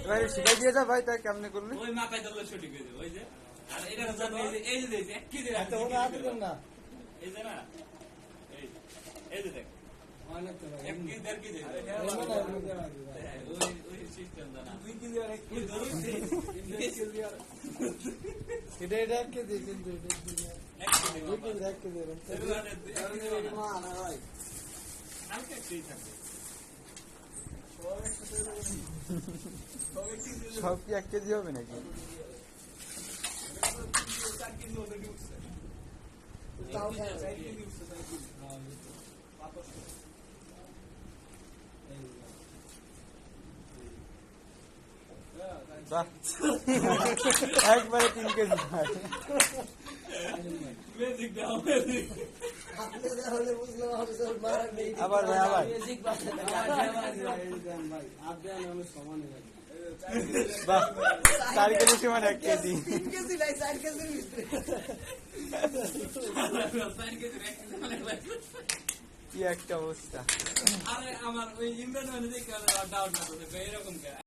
এবারে শিখাই দিয়ে যা ভাই, তাই কেমনে করলি? ওই মাথায় ধরলে সঠিক হয়ে যাবে, ওই যে আর এটা জানো এই যে 1 কেজি না এই যে না এই যে দেখ অনেক তো ভাই 1 কেজি 1.5 কেজি ওই সিস্টেম জানা 2 কেজি আর 1 কেজি ধরুন এটা 1 কেজি কিন্তু 2 কেজি 1 কেজি না ভাই হালকা একটু থাকবে সব কি 1 কেজি হবে নাকি? তাও খায় বাহ, একবারে 3 কেজি ভাই। ম্যাজিক দাও ম্যাজিক আপনি তাহলে বুঝলাম অফিসার মারা নেই আবার ভাই আবার ম্যাজিক ভাই আপনি আমি সমান হয়ে যাবে বাহ, 4 কেজি সমান 1 কেজি। 3 কেজি নাই 4 কেজির ভিতরে কি একটা অবস্থা! আরে আমার ওই ইমরান মানে দেখে ডাউট না তো এরকম